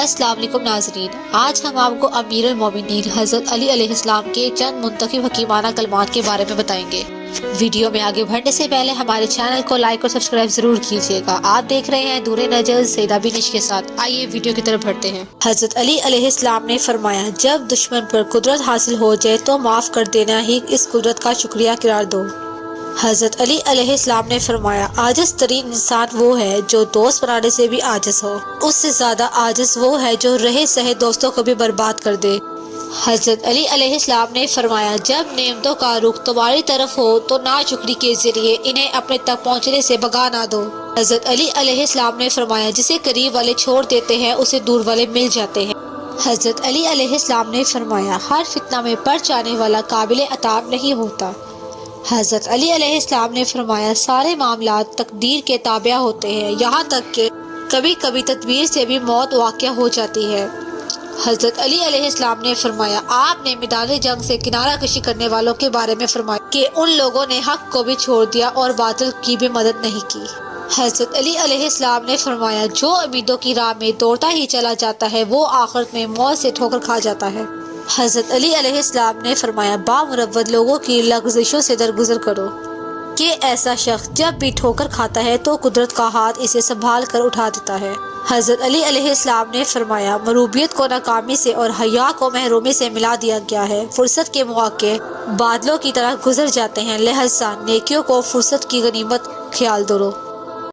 السلام علیکم ناظرین، آج ہم آپ کو امیر المومنین حضرت علی علیہ السلام کے چند منتخب حکیمانہ کلمات کے بارے میں بتائیں گے۔ ویڈیو میں آگے بڑھنے سے پہلے ہمارے چینل کو لائک اور سبسکرائب ضرور کیجیے گا۔ آپ دیکھ رہے ہیں دور نجر سیدہ بینش کے ساتھ۔ آئیے ویڈیو کی طرف بڑھتے ہیں۔ حضرت علی علیہ السلام نے فرمایا، جب دشمن پر قدرت حاصل ہو جائے تو معاف کر دینا ہی اس قدرت کا شکریہ قرار دو۔ حضرت علی علیہ السلام نے فرمایا، عاجز ترین انسان وہ ہے جو دوست بنانے سے بھی عاجز ہو، اس سے زیادہ عاجز وہ ہے جو رہے سہے دوستوں کو بھی برباد کر دے۔ حضرت علی علیہ السلام نے فرمایا، جب نعمتوں کا رخ تمہاری طرف ہو تو ناشکری کے ذریعے انہیں اپنے تک پہنچنے سے بگا نہ دو۔ حضرت علی علیہ السلام نے فرمایا، جسے قریب والے چھوڑ دیتے ہیں اسے دور والے مل جاتے ہیں۔ حضرت علی علیہ السلام نے فرمایا، ہر فتنہ میں پڑ جانے والا قابل عتاب نہیں ہوتا۔ حضرت علی علیہ السلام نے فرمایا، سارے معاملات تقدیر کے تابع ہوتے ہیں، یہاں تک کہ کبھی کبھی تدبیر سے بھی موت واقع ہو جاتی ہے۔ حضرت علی علیہ السلام نے فرمایا، آپ نے میدان جنگ سے کنارہ کشی کرنے والوں کے بارے میں فرمایا کہ ان لوگوں نے حق کو بھی چھوڑ دیا اور باطل کی بھی مدد نہیں کی۔ حضرت علی علیہ السلام نے فرمایا، جو امیدوں کی راہ میں دوڑتا ہی چلا جاتا ہے وہ آخرت میں موت سے ٹھوکر کھا جاتا ہے۔ حضرت علی علیہ السلام نے فرمایا، بامروت لوگوں کی لغزشوں سے درگزر کرو کہ ایسا شخص جب بھی ٹھوکر کھاتا ہے تو قدرت کا ہاتھ اسے سنبھال کر اٹھا دیتا ہے۔ حضرت علی علیہ السلام نے فرمایا، مروبیت کو ناکامی سے اور حیا کو محرومی سے ملا دیا گیا ہے۔ فرصت کے مواقع بادلوں کی طرح گزر جاتے ہیں، لہذا نیکیوں کو فرصت کی غنیمت خیال کرو۔